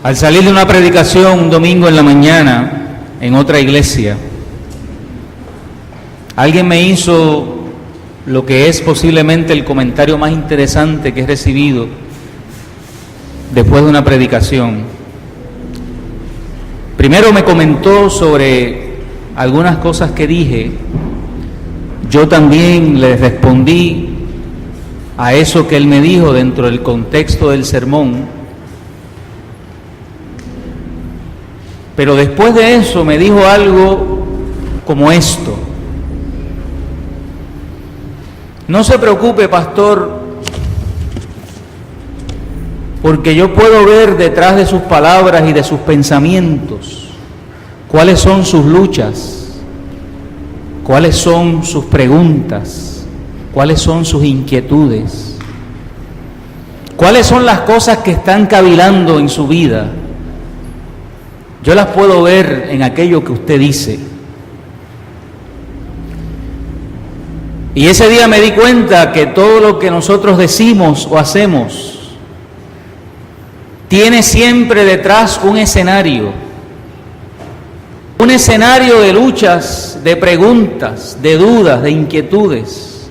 Al salir de una predicación un domingo en la mañana en otra iglesia, alguien me hizo lo que es posiblemente el comentario más interesante que he recibido después de una predicación. Primero me comentó sobre algunas cosas que dije. Yo también le respondí a eso que él me dijo dentro del contexto del sermón. Pero después de eso me dijo algo como esto: no se preocupe, pastor, porque yo puedo ver detrás de sus palabras y de sus pensamientos cuáles son sus luchas, cuáles son sus preguntas, cuáles son sus inquietudes, cuáles son las cosas que están cavilando en su vida. Yo las puedo ver en aquello que usted dice. Y ese día me di cuenta que todo lo que nosotros decimos o hacemos tiene siempre detrás un escenario de luchas, de preguntas, de dudas, de inquietudes,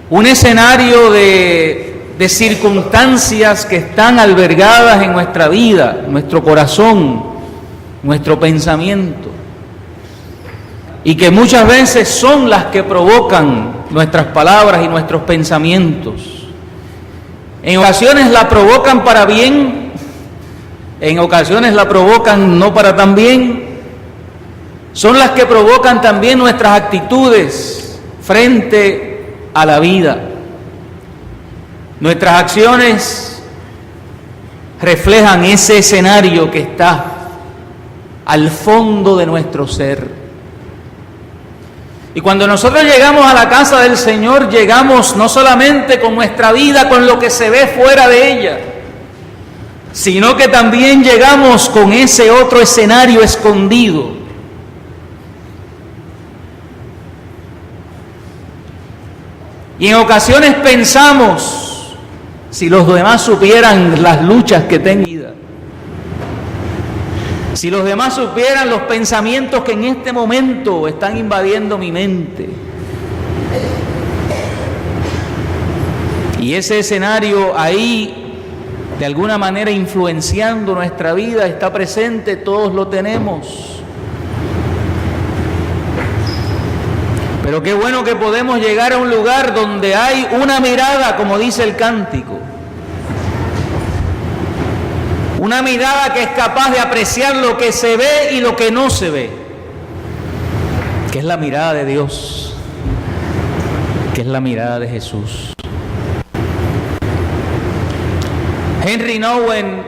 un escenario de circunstancias que están albergadas en nuestra vida, nuestro corazón, nuestro pensamiento, y que muchas veces son las que provocan nuestras palabras y nuestros pensamientos. En ocasiones la provocan para bien, en ocasiones la provocan no para tan bien. Son las que provocan también nuestras actitudes frente a la vida. Nuestras acciones reflejan ese escenario que está al fondo de nuestro ser. Y cuando nosotros llegamos a la casa del Señor, llegamos no solamente con nuestra vida, con lo que se ve fuera de ella, sino que también llegamos con ese otro escenario escondido. Y en ocasiones pensamos: si los demás supieran las luchas que tengo en vida, si los demás supieran los pensamientos que en este momento están invadiendo mi mente. Y ese escenario ahí, de alguna manera influenciando nuestra vida, está presente, todos lo tenemos. Pero qué bueno que podemos llegar a un lugar donde hay una mirada, como dice el cántico. Una mirada que es capaz de apreciar lo que se ve y lo que no se ve. Que es la mirada de Dios. Que es la mirada de Jesús. Henry Nouwen,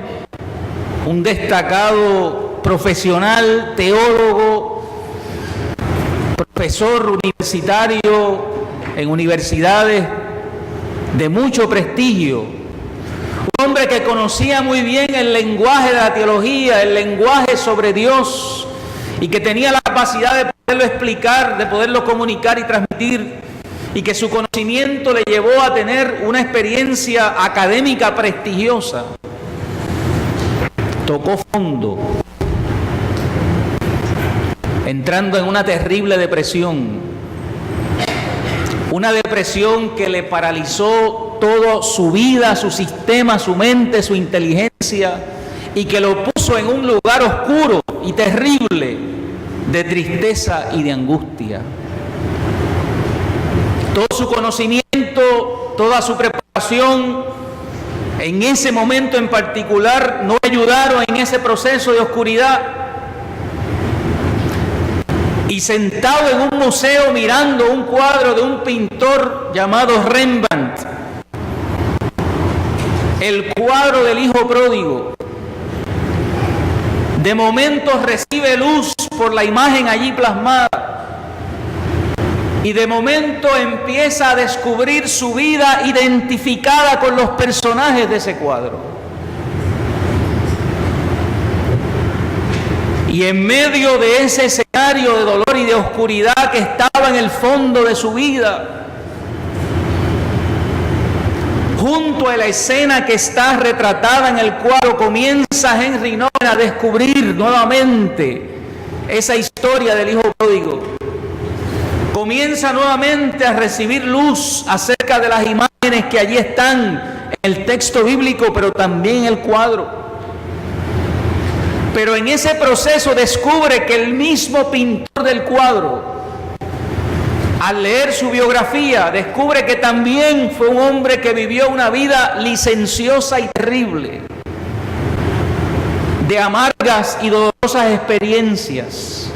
un destacado profesional, teólogo, profesor universitario en universidades de mucho prestigio, un hombre que conocía muy bien el lenguaje de la teología, el lenguaje sobre Dios, y que tenía la capacidad de poderlo explicar, de poderlo comunicar y transmitir, y que su conocimiento le llevó a tener una experiencia académica prestigiosa. Tocó fondo, entrando en una terrible depresión, una depresión que le paralizó toda su vida, su sistema, su mente, su inteligencia, y que lo puso en un lugar oscuro y terrible de tristeza y de angustia. Todo su conocimiento, toda su preparación, en ese momento en particular, no ayudaron en ese proceso de oscuridad. Y sentado en un museo mirando un cuadro de un pintor llamado Rembrandt, el cuadro del hijo pródigo, de momento recibe luz por la imagen allí plasmada, y de momento empieza a descubrir su vida identificada con los personajes de ese cuadro. Y en medio de ese escenario de dolor y de oscuridad que estaba en el fondo de su vida, junto a la escena que está retratada en el cuadro, comienza Henry Nouwen a descubrir nuevamente esa historia del hijo pródigo. Comienza nuevamente a recibir luz acerca de las imágenes que allí están en el texto bíblico, pero también en el cuadro. Pero en ese proceso descubre que el mismo pintor del cuadro, al leer su biografía, descubre que también fue un hombre que vivió una vida licenciosa y terrible, de amargas y dolorosas experiencias,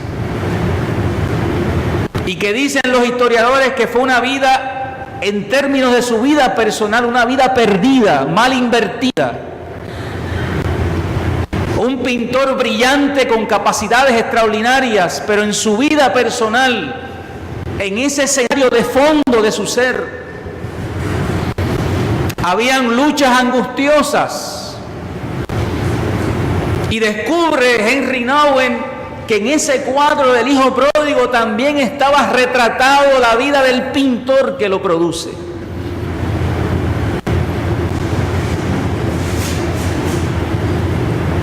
y que dicen los historiadores que fue una vida, en términos de su vida personal, una vida perdida, mal invertida. Un pintor brillante con capacidades extraordinarias, pero en su vida personal, en ese escenario de fondo de su ser, habían luchas angustiosas. Y descubre Henry Nouwen que en ese cuadro del hijo pródigo también estaba retratado la vida del pintor que lo produce.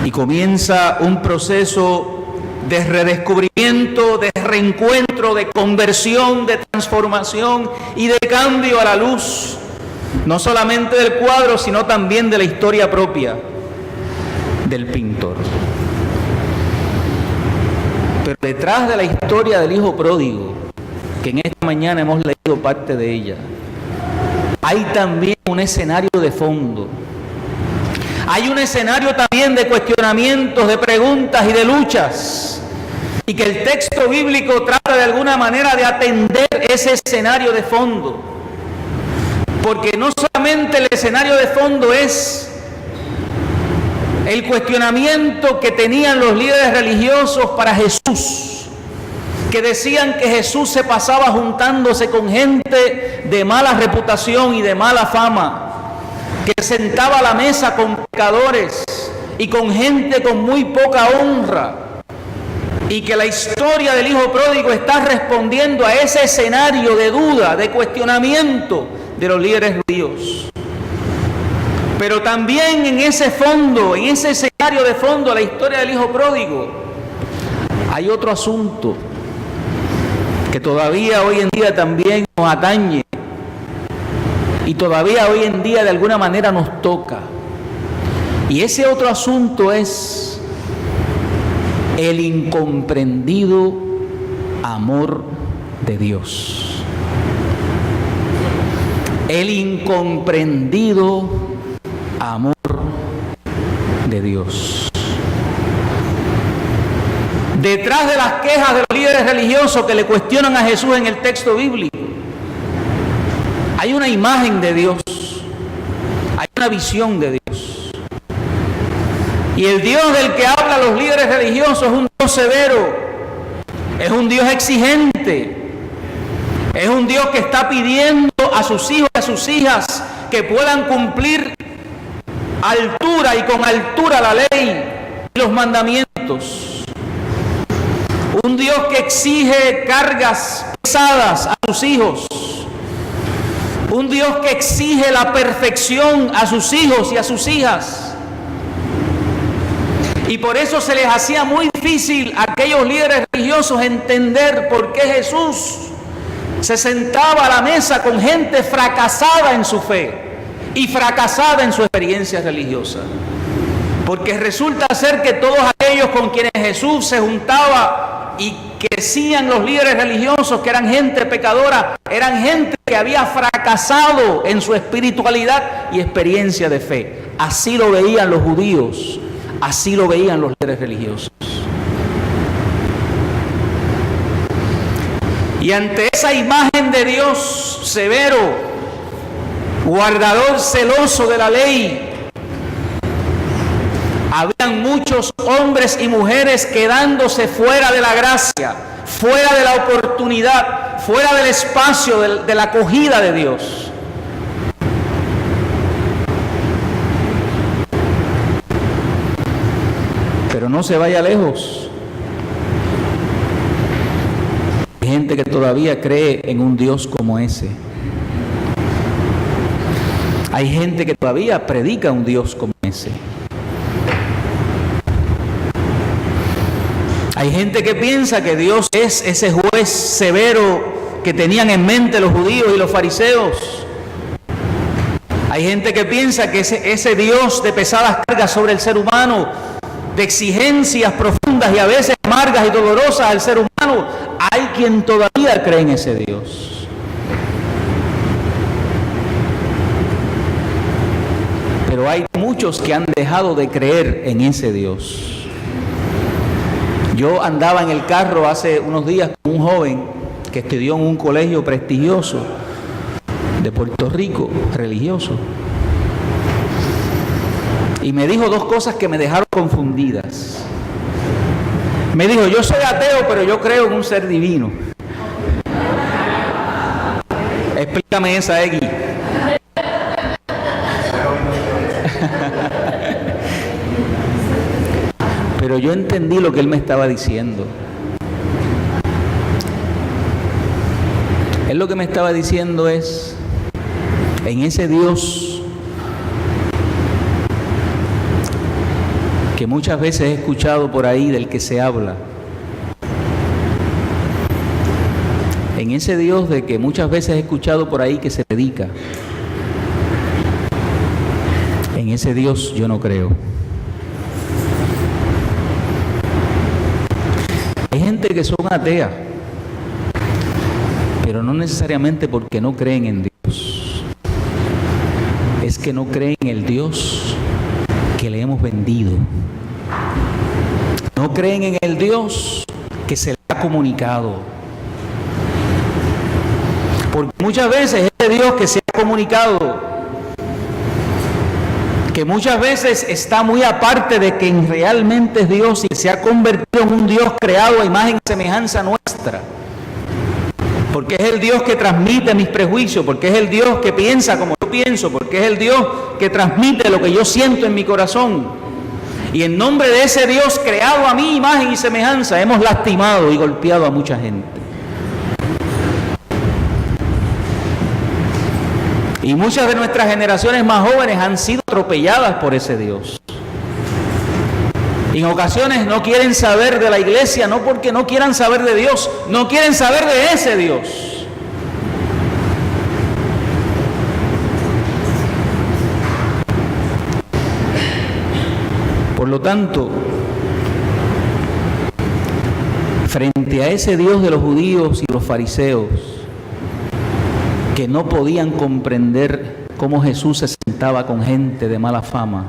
Y comienza un proceso de redescubrimiento, de reencuentro, de conversión, de transformación y de cambio a la luz, no solamente del cuadro, sino también de la historia propia del pintor. Pero detrás de la historia del hijo pródigo, que en esta mañana hemos leído parte de ella, hay también un escenario de fondo. Hay un escenario también de cuestionamientos, de preguntas y de luchas, y que el texto bíblico trata de alguna manera de atender ese escenario de fondo, porque no solamente el escenario de fondo es el cuestionamiento que tenían los líderes religiosos para Jesús, que decían que Jesús se pasaba juntándose con gente de mala reputación y de mala fama, que sentaba a la mesa con pecadores y con gente con muy poca honra, y que la historia del hijo pródigo está respondiendo a ese escenario de duda, de cuestionamiento de los líderes judíos. Pero también en ese fondo, en ese escenario de fondo, la historia del hijo pródigo, hay otro asunto que todavía hoy en día también nos atañe. Y todavía hoy en día de alguna manera nos toca. Y ese otro asunto es el incomprendido amor de Dios. El incomprendido amor de Dios. Detrás de las quejas de los líderes religiosos que le cuestionan a Jesús en el texto bíblico, hay una imagen de Dios, hay una visión de Dios. Y el Dios del que hablan los líderes religiosos es un Dios severo, es un Dios exigente, es un Dios que está pidiendo a sus hijos y a sus hijas que puedan cumplir a altura y con altura la ley y los mandamientos. Un Dios que exige cargas pesadas a sus hijos. Un Dios que exige la perfección a sus hijos y a sus hijas. Y por eso se les hacía muy difícil a aquellos líderes religiosos entender por qué Jesús se sentaba a la mesa con gente fracasada en su fe y fracasada en su experiencia religiosa. Porque resulta ser que todos aquellos con quienes Jesús se juntaba y que decían los líderes religiosos que eran gente pecadora, eran gente que había fracasado en su espiritualidad y experiencia de fe. Así lo veían los judíos, así lo veían los líderes religiosos. Y ante esa imagen de Dios severo, guardador celoso de la ley, habían muchos hombres y mujeres quedándose fuera de la gracia, fuera de la oportunidad, fuera del espacio de la acogida de Dios. Pero no se vaya lejos. Hay gente que todavía cree en un Dios como ese. Hay gente que todavía predica un Dios como ese. Hay gente que piensa que Dios es ese juez severo que tenían en mente los judíos y los fariseos. Hay gente que piensa que ese Dios de pesadas cargas sobre el ser humano, de exigencias profundas y a veces amargas y dolorosas al ser humano, hay quien todavía cree en ese Dios. Pero hay muchos que han dejado de creer en ese Dios. Yo andaba en el carro hace unos días con un joven que estudió en un colegio prestigioso de Puerto Rico, religioso. Y me dijo dos cosas que me dejaron confundidas. Me dijo, yo soy ateo, pero yo creo en un ser divino. Explícame esa, Egui. Pero yo entendí lo que él me estaba diciendo. Él lo que me estaba diciendo es, en ese Dios que muchas veces he escuchado por ahí, del que se habla, en ese Dios de que muchas veces he escuchado por ahí que se predica, en ese Dios yo no creo. Hay gente que son ateas, pero no necesariamente porque no creen en Dios. Es que no creen en el Dios que le hemos vendido. No creen en el Dios que se le ha comunicado. Porque muchas veces este Dios que se ha comunicado, que muchas veces está muy aparte de quien realmente es Dios y se ha convertido en un Dios creado a imagen y semejanza nuestra. Porque es el Dios que transmite mis prejuicios, porque es el Dios que piensa como yo pienso, porque es el Dios que transmite lo que yo siento en mi corazón. Y en nombre de ese Dios creado a mi imagen y semejanza, hemos lastimado y golpeado a mucha gente. Y muchas de nuestras generaciones más jóvenes han sido atropelladas por ese Dios. En ocasiones no quieren saber de la iglesia, no porque no quieran saber de Dios, no quieren saber de ese Dios. Por lo tanto, frente a ese Dios de los judíos y los fariseos, que no podían comprender cómo Jesús se sentaba con gente de mala fama,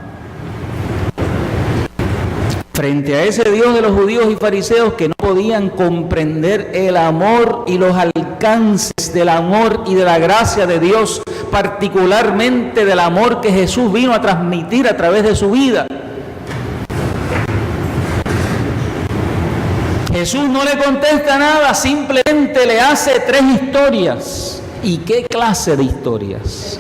frente a ese Dios de los judíos y fariseos que no podían comprender el amor y los alcances del amor y de la gracia de Dios, particularmente del amor que Jesús vino a transmitir a través de su vida, Jesús no le contesta nada, simplemente le hace tres historias. ¿Y qué clase de historias?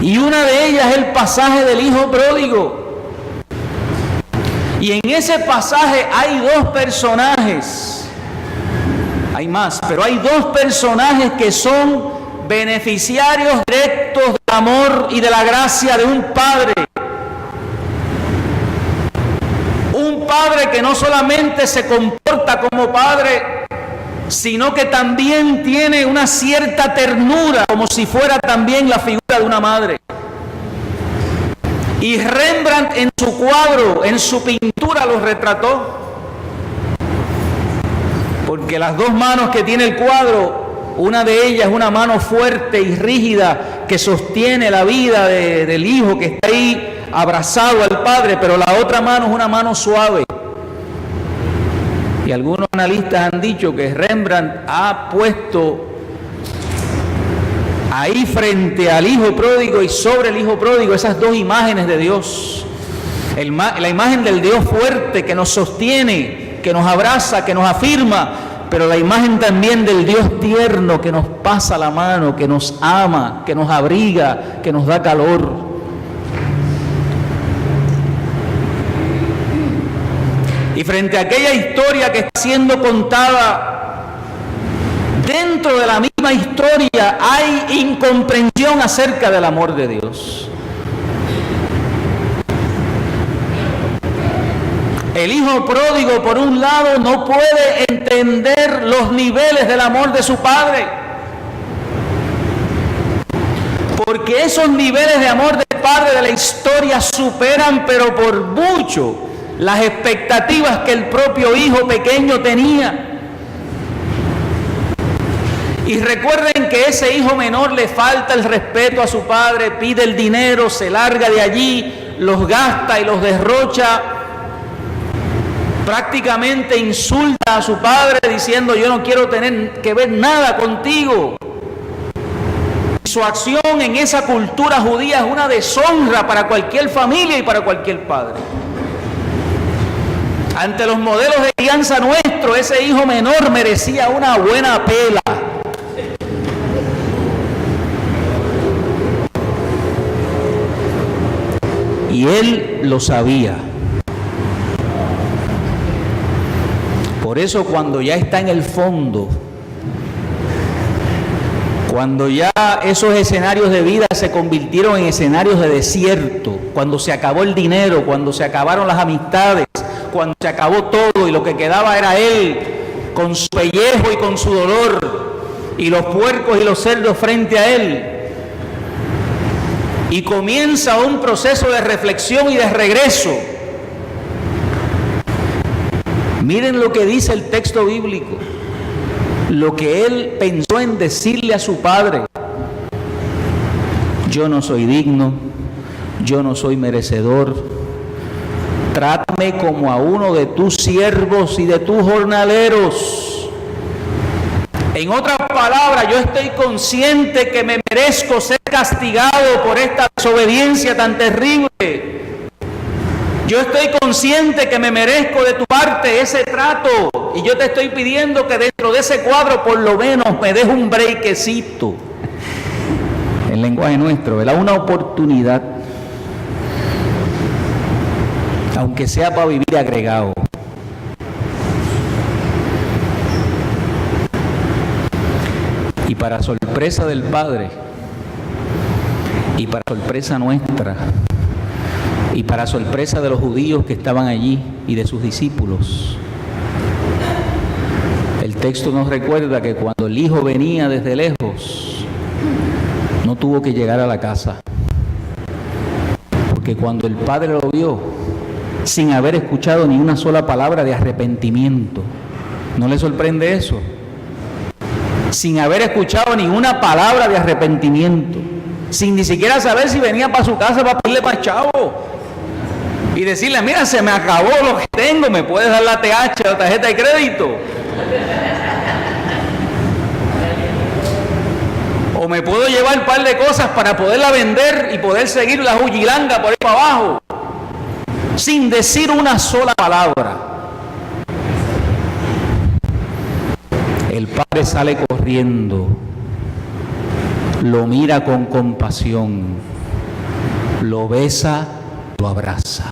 Y una de ellas es el pasaje del hijo pródigo. Y en ese pasaje hay dos personajes. Hay más, pero hay dos personajes que son beneficiarios directos del amor y de la gracia de un padre. Un padre que no solamente se comporta como padre, sino que también tiene una cierta ternura, como si fuera también la figura de una madre. Y Rembrandt en su cuadro, en su pintura, los retrató. Porque las dos manos que tiene el cuadro, una de ellas es una mano fuerte y rígida que sostiene la vida del hijo que está ahí abrazado al padre, pero la otra mano es una mano suave. Y algunos analistas han dicho que Rembrandt ha puesto ahí frente al hijo pródigo y sobre el hijo pródigo esas dos imágenes de Dios. La imagen del Dios fuerte que nos sostiene, que nos abraza, que nos afirma, pero la imagen también del Dios tierno que nos pasa la mano, que nos ama, que nos abriga, que nos da calor. Y frente a aquella historia que está siendo contada, dentro de la misma historia hay incomprensión acerca del amor de Dios. El hijo pródigo, por un lado, no puede entender los niveles del amor de su padre, porque esos niveles de amor del padre de la historia superan, pero por mucho, las expectativas que el propio hijo pequeño tenía. Y recuerden que ese hijo menor le falta el respeto a su padre, pide el dinero, se larga de allí, los gasta y los derrocha. Prácticamente insulta a su padre diciendo: yo no quiero tener que ver nada contigo. Su acción en esa cultura judía es una deshonra para cualquier familia y para cualquier padre. Ante los modelos de crianza nuestro, ese hijo menor merecía una buena pela. Y él lo sabía. Por eso, cuando ya está en el fondo, cuando ya esos escenarios de vida se convirtieron en escenarios de desierto, cuando se acabó el dinero, cuando se acabaron las amistades, cuando se acabó todo y lo que quedaba era él con su pellejo y con su dolor, y los puercos y los cerdos frente a él, y comienza un proceso de reflexión y de regreso. Miren lo que dice el texto bíblico, lo que él pensó en decirle a su padre: yo no soy digno, yo no soy merecedor, trátame como a uno de tus siervos y de tus jornaleros. En otras palabras, yo estoy consciente que me merezco ser castigado por esta desobediencia tan terrible. Yo estoy consciente que me merezco de tu parte ese trato, y yo te estoy pidiendo que dentro de ese cuadro por lo menos me des un breakcito. El lenguaje nuestro, ¿verdad? Una oportunidad, aunque sea para vivir agregado. Y para sorpresa del Padre, y para sorpresa nuestra, y para sorpresa de los judíos que estaban allí y de sus discípulos, el texto nos recuerda que cuando el hijo venía desde lejos, no tuvo que llegar a la casa, porque cuando el padre lo vio, sin haber escuchado ni una sola palabra de arrepentimiento, ¿no le sorprende eso? Sin haber escuchado ni una palabra de arrepentimiento, sin ni siquiera saber si venía para su casa para pedirle más chavo y decirle: mira, se me acabó lo que tengo, ¿me puedes dar la TH, la tarjeta de crédito? O me puedo llevar un par de cosas para poderla vender y poder seguir la jugilanga por ahí para abajo, sin decir una sola palabra. El padre sale corriendo, lo mira con compasión, lo besa, lo abraza.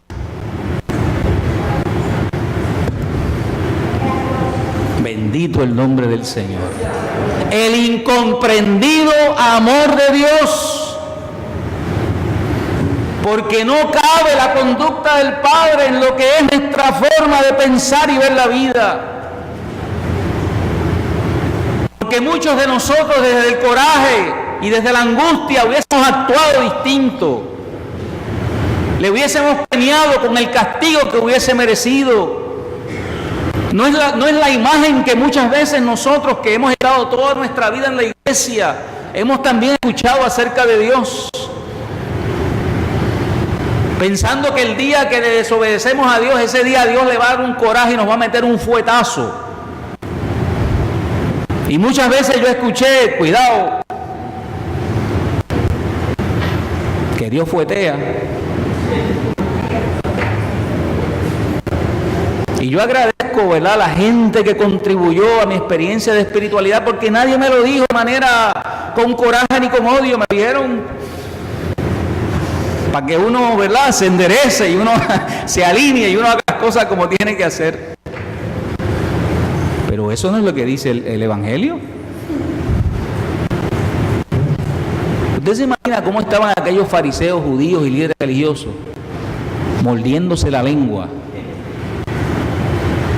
Bendito el nombre del Señor. El incomprendido amor de Dios. Porque no cabe la conducta del Padre en lo que es nuestra forma de pensar y ver la vida. Porque muchos de nosotros desde el coraje y desde la angustia hubiésemos actuado distinto. Le hubiésemos premiado con el castigo que hubiese merecido. No es la imagen que muchas veces nosotros, que hemos estado toda nuestra vida en la iglesia, hemos también escuchado acerca de Dios. Pensando que el día que le desobedecemos a Dios, ese día Dios le va a dar un coraje y nos va a meter un fuetazo. Y muchas veces yo escuché: cuidado, que Dios fuetea. Y yo agradezco, ¿verdad?, a la gente que contribuyó a mi experiencia de espiritualidad, porque nadie me lo dijo de manera con coraje ni con odio. Me dijeron para que uno, ¿verdad?, se enderece y uno se alinee y uno haga las cosas como tiene que hacer. Pero eso no es lo que dice el Evangelio. ¿Usted se imagina cómo estaban aquellos fariseos, judíos y líderes religiosos mordiéndose la lengua,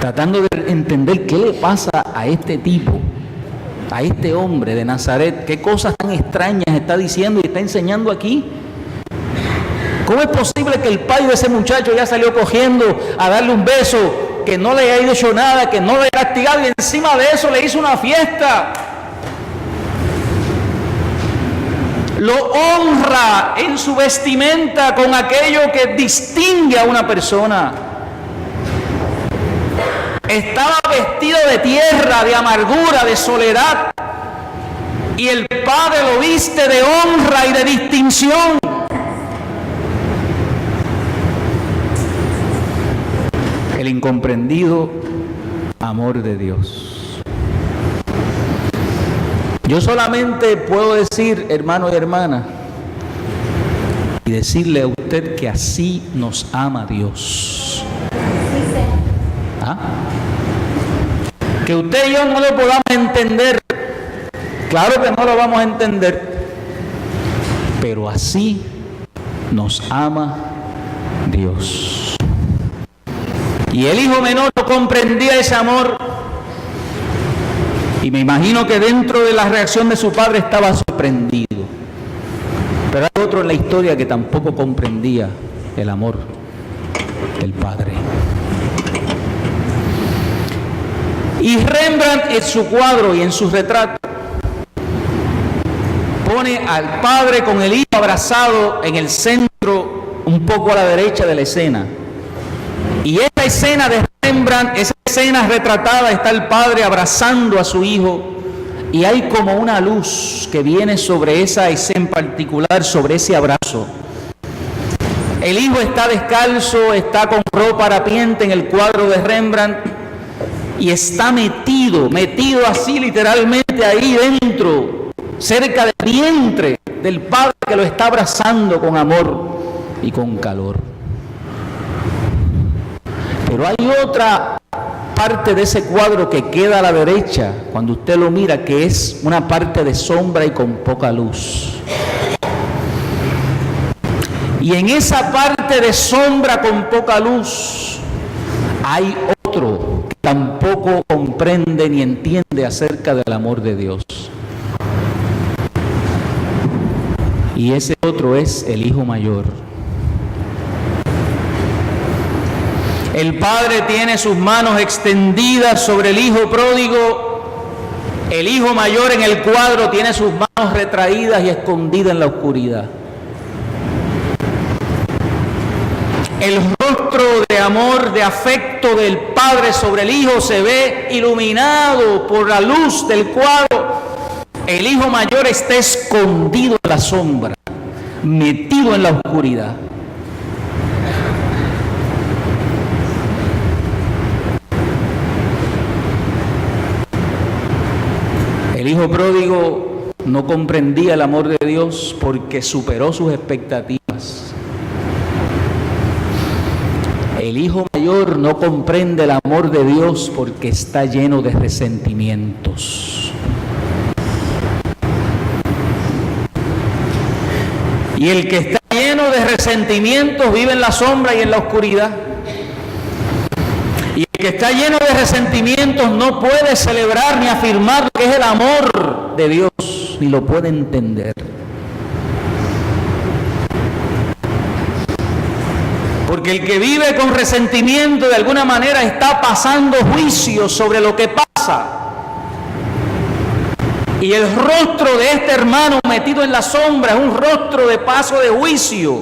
tratando de entender qué le pasa a este tipo, a este hombre de Nazaret? ¿Qué cosas tan extrañas está diciendo y está enseñando aquí? ¿Cómo es posible que el padre de ese muchacho ya salió cogiendo a darle un beso, que no le haya hecho nada, que no le haya castigado, y encima de eso le hizo una fiesta? Lo honra en su vestimenta con aquello que distingue a una persona. Estaba vestido de tierra, de amargura, de soledad, y el Padre lo viste de honra y de distinción. El incomprendido amor de Dios. Yo solamente puedo decir, hermano y hermana, y decirle a usted que así nos ama Dios. ¿Ah? Que usted y yo no lo podamos entender, claro que no lo vamos a entender, pero así nos ama Dios. Y el hijo menor no comprendía ese amor, y me imagino que dentro de la reacción de su padre estaba sorprendido. Pero hay otro en la historia que tampoco comprendía el amor del padre. Y Rembrandt en su cuadro y en su retrato pone al padre con el hijo abrazado en el centro, un poco a la derecha de la escena. Y esta escena de Rembrandt, esa escena retratada, está el padre abrazando a su hijo, y hay como una luz que viene sobre esa escena en particular, sobre ese abrazo. El hijo está descalzo, está con ropa harapiente en el cuadro de Rembrandt, y está metido así literalmente ahí dentro, cerca del vientre del padre que lo está abrazando con amor y con calor. Pero hay otra parte de ese cuadro que queda a la derecha, cuando usted lo mira, que es una parte de sombra y con poca luz. Y en esa parte de sombra con poca luz hay otro que tampoco comprende ni entiende acerca del amor de Dios. Y ese otro es el hijo mayor. El padre tiene sus manos extendidas sobre el hijo pródigo. El hijo mayor en el cuadro tiene sus manos retraídas y escondidas en la oscuridad. El rostro de amor, de afecto del padre sobre el hijo se ve iluminado por la luz del cuadro. El hijo mayor está escondido en la sombra, metido en la oscuridad. El hijo pródigo no comprendía el amor de Dios porque superó sus expectativas. El hijo mayor no comprende el amor de Dios porque está lleno de resentimientos. Y el que está lleno de resentimientos vive en la sombra y en la oscuridad. Y el que está lleno de resentimientos no puede celebrar ni afirmar lo que es el amor de Dios, ni lo puede entender. Porque el que vive con resentimiento de alguna manera está pasando juicio sobre lo que pasa. Y el rostro de este hermano metido en la sombra es un rostro de paso de juicio,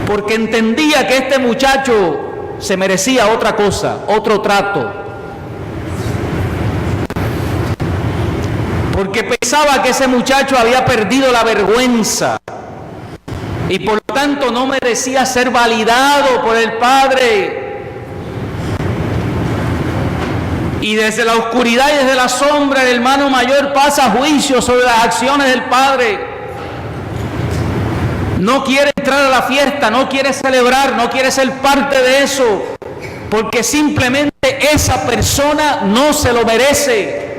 porque entendía que este muchacho se merecía otra cosa, otro trato. Porque pensaba que ese muchacho había perdido la vergüenza y por lo tanto no merecía ser validado por el padre. Y desde la oscuridad y desde la sombra el hermano mayor pasa juicio sobre las acciones del padre. No quiere entrar a la fiesta, no quiere celebrar, no quiere ser parte de eso, porque simplemente esa persona no se lo merece.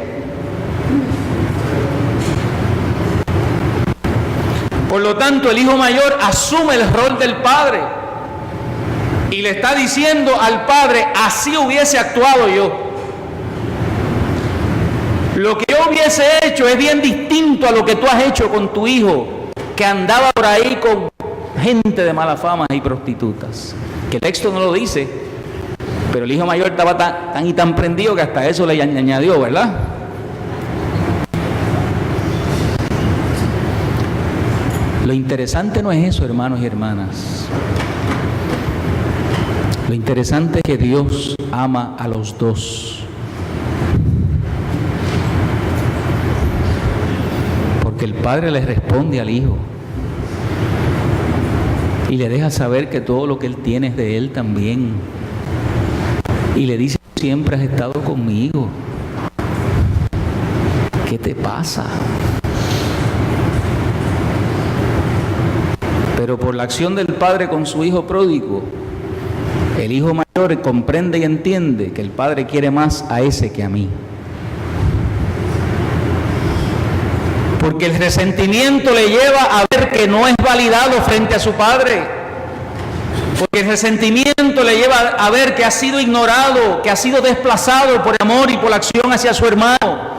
Por lo tanto, el hijo mayor asume el rol del padre y le está diciendo al padre: así hubiese actuado yo. Lo que yo hubiese hecho es bien distinto a lo que tú has hecho con tu hijo, que andaba por ahí con gente de mala fama y prostitutas. Que el texto no lo dice, pero el hijo mayor estaba tan y tan prendido que hasta eso le añadió, ¿verdad? Lo interesante no es eso, hermanos y hermanas. Lo interesante es que Dios ama a los dos. Porque el padre le responde al hijo y le deja saber que todo lo que él tiene es de él también. Y le dice: siempre has estado conmigo. ¿Qué te pasa? Pero por la acción del padre con su hijo pródigo, el hijo mayor comprende y entiende que el padre quiere más a ese que a mí. Porque el resentimiento le lleva a ver que no es validado frente a su padre. Porque el resentimiento le lleva a ver que ha sido ignorado, que ha sido desplazado por amor y por la acción hacia su hermano.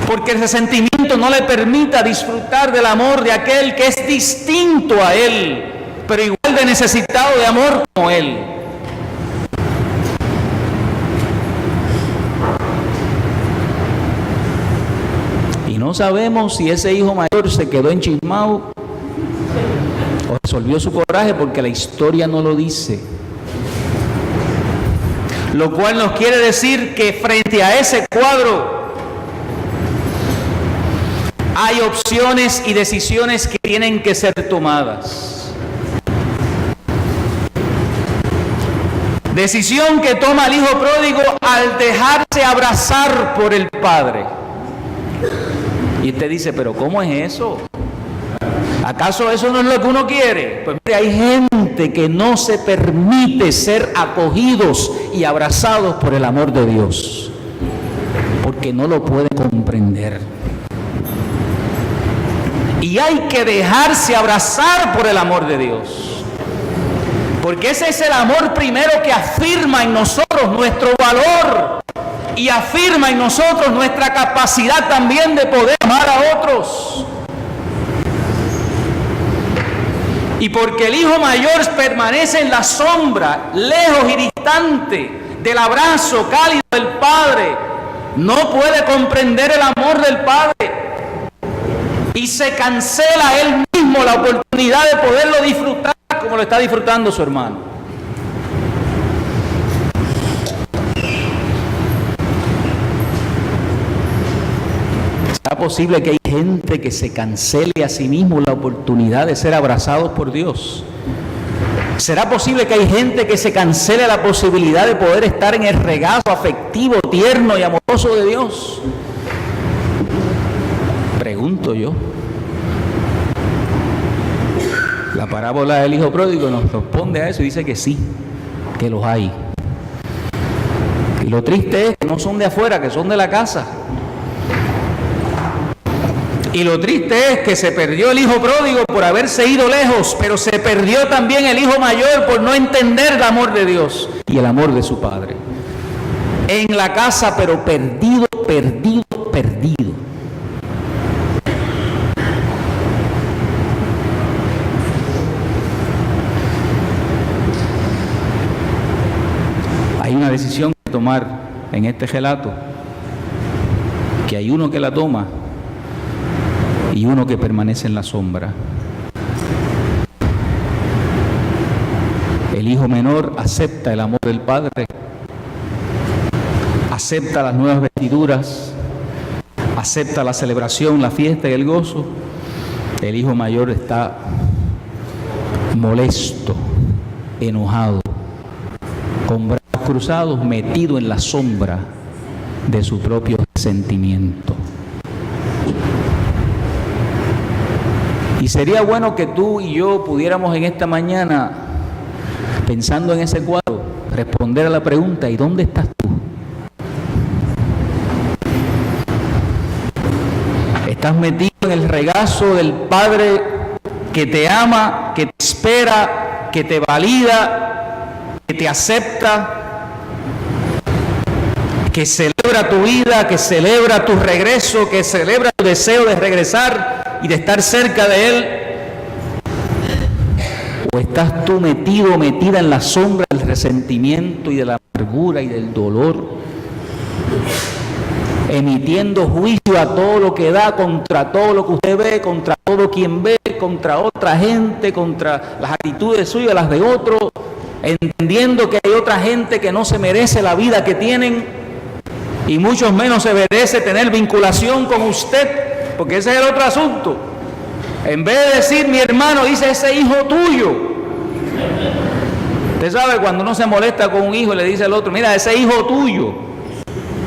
Porque el resentimiento no le permita disfrutar del amor de aquel que es distinto a él, pero igual de necesitado de amor como él. Y no sabemos si ese hijo mayor se quedó enchismado o resolvió su coraje, porque la historia no lo dice. Lo cual nos quiere decir que frente a ese cuadro hay opciones y decisiones que tienen que ser tomadas. Decisión que toma el hijo pródigo al dejarse abrazar por el padre. Y usted dice: pero ¿cómo es eso? ¿Acaso eso no es lo que uno quiere? Pues mire, hay gente que no se permite ser acogidos y abrazados por el amor de Dios, porque no lo puede comprender. Y hay que dejarse abrazar por el amor de Dios, porque ese es el amor primero que afirma en nosotros nuestro valor y afirma en nosotros nuestra capacidad también de poder amar a otros. Y porque el hijo mayor permanece en la sombra, lejos y distante del abrazo cálido del padre, no puede comprender el amor del padre. Y se cancela él mismo la oportunidad de poderlo disfrutar como lo está disfrutando su hermano. ¿Será posible que hay gente que se cancele a sí mismo la oportunidad de ser abrazados por Dios? ¿Será posible que hay gente que se cancele la posibilidad de poder estar en el regazo afectivo, tierno y amoroso de Dios? Pregunto yo. La parábola del hijo pródigo nos responde a eso y dice que sí, que los hay. Y lo triste es que no son de afuera, que son de la casa. Y lo triste es que se perdió el hijo pródigo por haberse ido lejos, pero se perdió también el hijo mayor por no entender el amor de Dios y el amor de su padre. En la casa, pero perdido, perdido, perdido. Hay una decisión que tomar en este relato, que hay uno que la toma y uno que permanece en la sombra. El hijo menor acepta el amor del padre, acepta las nuevas vestiduras, acepta la celebración, la fiesta y el gozo. El hijo mayor está molesto, enojado, con brazos cruzados, metido en la sombra de su propio sentimiento. Y sería bueno que tú y yo pudiéramos en esta mañana, pensando en ese cuadro, responder a la pregunta: ¿y dónde estás tú? ¿Estás metido en el regazo del Padre que te ama, que te espera, que te valida, que te acepta, que celebra tu vida, que celebra tu regreso, que celebra tu deseo de regresar y de estar cerca de Él? ¿O estás tú metido, metida en la sombra del resentimiento y de la amargura y del dolor, emitiendo juicio a todo lo que da, contra todo lo que usted ve, contra todo quien ve, contra otra gente, contra las actitudes suyas, las de otros, entendiendo que hay otra gente que no se merece la vida que tienen y mucho menos se merece tener vinculación con usted? Porque ese es el otro asunto. En vez de decir mi hermano, dice ese hijo tuyo. Usted sabe, cuando uno se molesta con un hijo y le dice al otro, mira, ese hijo tuyo.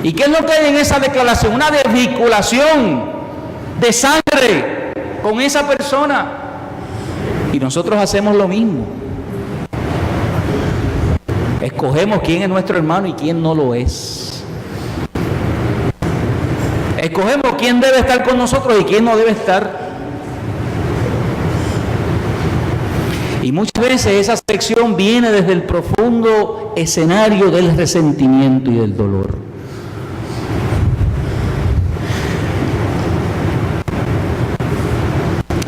¿Y qué es lo que hay en esa declaración? Una desvinculación de sangre con esa persona. Y nosotros hacemos lo mismo. Escogemos quién es nuestro hermano y quién no lo es. Escogemos quién debe estar con nosotros y quién no debe estar. Y muchas veces esa selección viene desde el profundo escenario del resentimiento y del dolor.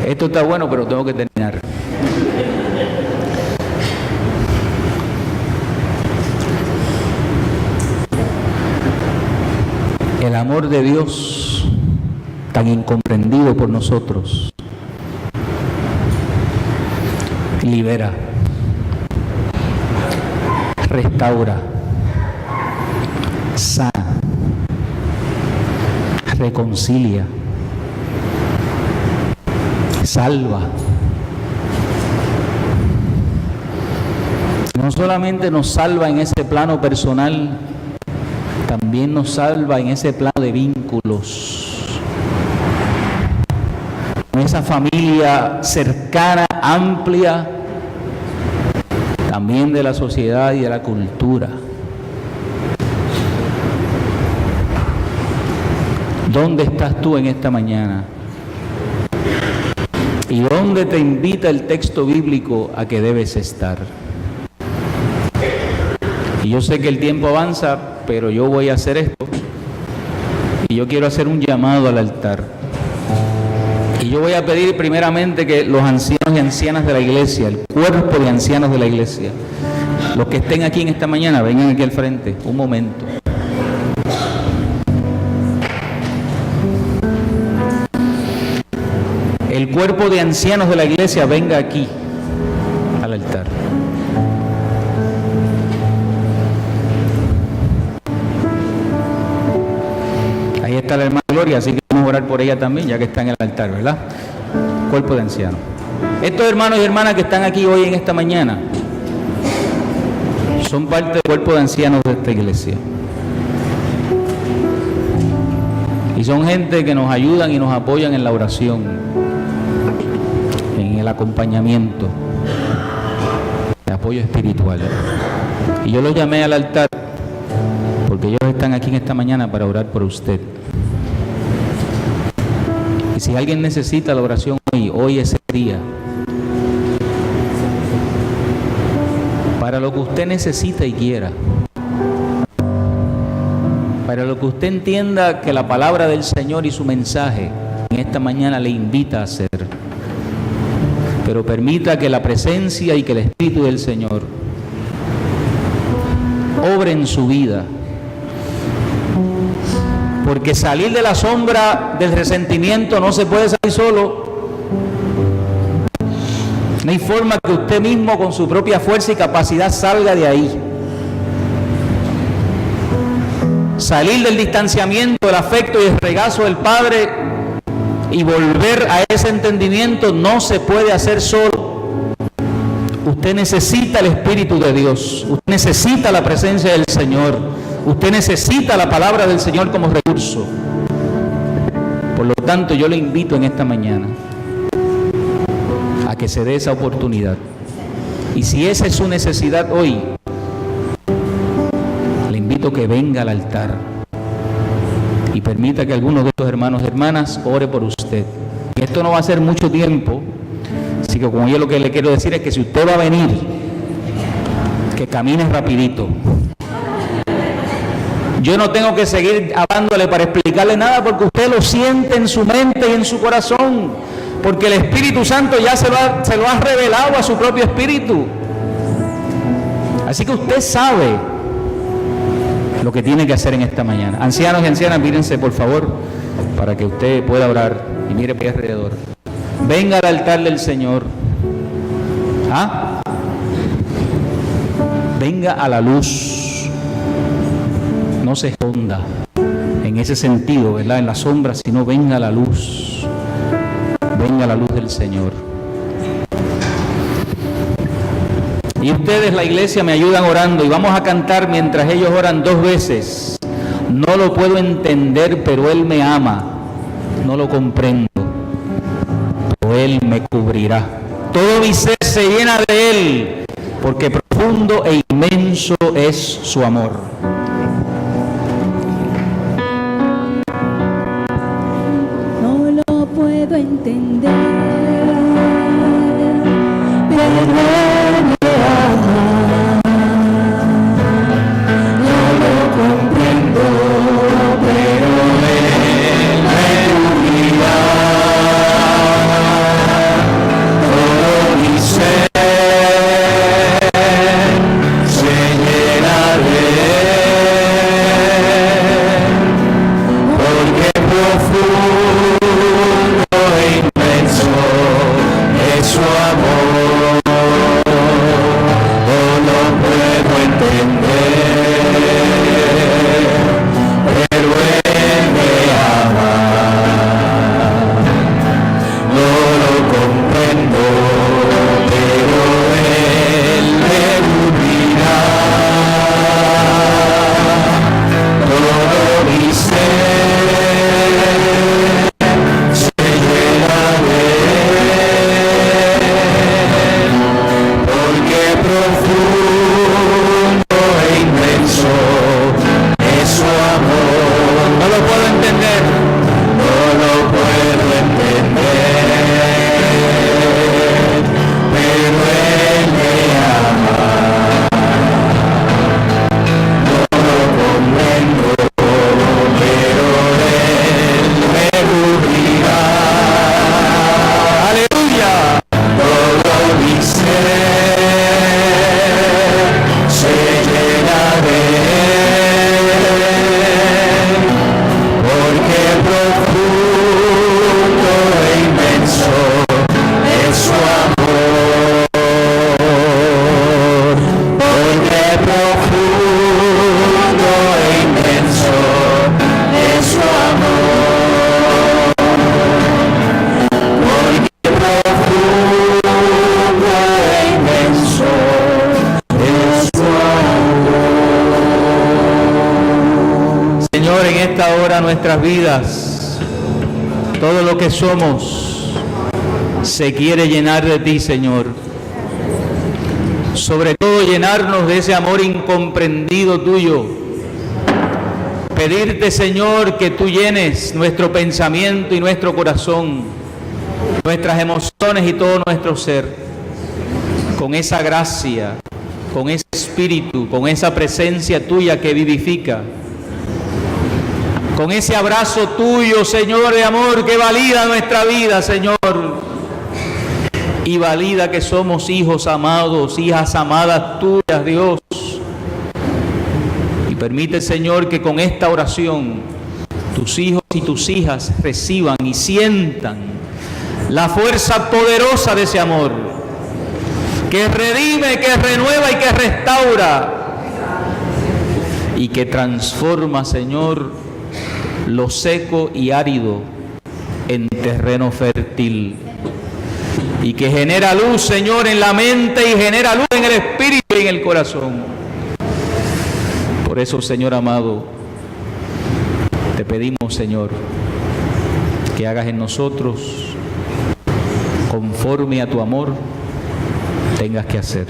Esto está bueno, pero tengo que terminar. El amor de Dios, tan incomprendido por nosotros, libera, restaura, sana, reconcilia, salva. No solamente nos salva en ese plano personal, también nos salva en ese plano de vínculos, en esa familia cercana, amplia, también de la sociedad y de la cultura. ¿Dónde estás tú en esta mañana? ¿Y dónde te invita el texto bíblico a que debes estar? Y yo sé que el tiempo avanza, pero yo voy a hacer esto. Y yo quiero hacer un llamado al altar. Y yo voy a pedir primeramente que los ancianos y ancianas de la iglesia, el cuerpo de ancianos de la iglesia, los que estén aquí en esta mañana, vengan aquí al frente, un momento. El cuerpo de ancianos de la iglesia venga aquí al altar. Ahí está la hermana Gloria, así que vamos a orar por ella también, ya que está en el altar, ¿verdad? Cuerpo de ancianos. Estos hermanos y hermanas que están aquí hoy en esta mañana son parte del cuerpo de ancianos de esta iglesia. Y son gente que nos ayudan y nos apoyan en la oración, en el acompañamiento, de apoyo espiritual. Y yo los llamé al altar porque ellos están aquí en esta mañana para orar por usted. Y si alguien necesita la oración hoy es el día. Para lo que usted necesita y quiera. Para lo que usted entienda que la palabra del Señor y su mensaje en esta mañana le invita a hacer. Pero permita que la presencia y que el Espíritu del Señor obre en su vida. Porque salir de la sombra del resentimiento no se puede salir solo. No hay forma que usted mismo con su propia fuerza y capacidad salga de ahí. Salir del distanciamiento, del afecto y el regazo del Padre y volver a ese entendimiento no se puede hacer solo. Usted necesita el Espíritu de Dios. Usted necesita la presencia del Señor. Usted necesita la palabra del Señor como recurso. Por lo tanto, yo le invito en esta mañana que se dé esa oportunidad. Y si esa es su necesidad hoy, le invito a que venga al altar y permita que algunos de estos hermanos y hermanas ore por usted. Y esto no va a ser mucho tiempo, así que como yo lo que le quiero decir es que si usted va a venir, que camine rapidito. Yo no tengo que seguir hablándole para explicarle nada, porque usted lo siente en su mente y en su corazón, porque el Espíritu Santo ya se lo ha revelado a su propio espíritu. Así que usted sabe lo que tiene que hacer en esta mañana. Ancianos y ancianas, mírense por favor, para que usted pueda orar y mire por alrededor. Venga al altar del Señor. Venga a la luz. No se esconda en ese sentido, ¿verdad? En la sombra, sino venga a la luz. Venga a la luz del Señor. Y ustedes, la iglesia, me ayudan orando y vamos a cantar mientras ellos oran 2 veces. No lo puedo entender, pero Él me ama. No lo comprendo, pero Él me cubrirá. Todo mi ser se llena de Él, porque profundo e inmenso es su amor. Puedo entender, pero Él me ama. No lo comprendo, pero Él me cubrirá. Todo mi ser se llena de Él, porque profundo es su amor. No lo puedo entender, pero Él me ama. No lo comprendo, pero Él me cubrirá. Todo mi ser nuestras vidas, todo lo que somos se quiere llenar de ti, Señor. Sobre todo llenarnos de ese amor incomprendido tuyo. Pedirte, Señor, que tú llenes nuestro pensamiento y nuestro corazón, nuestras emociones y todo nuestro ser, con esa gracia, con ese espíritu, con esa presencia tuya que vivifica, con ese abrazo tuyo, Señor, de amor que valida nuestra vida, Señor, y valida que somos hijos amados, hijas amadas tuyas, Dios. Y permite, Señor, que con esta oración tus hijos y tus hijas reciban y sientan la fuerza poderosa de ese amor, que redime, que renueva y que restaura, y que transforma, Señor, lo seco y árido en terreno fértil, y que genera luz, Señor, en la mente y genera luz en el espíritu y en el corazón. Por eso, Señor amado, te pedimos, Señor, que hagas en nosotros conforme a tu amor, tengas que hacer.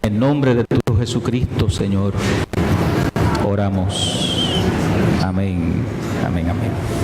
En nombre de tu Jesucristo, Señor, oramos. Amén, amén, amén.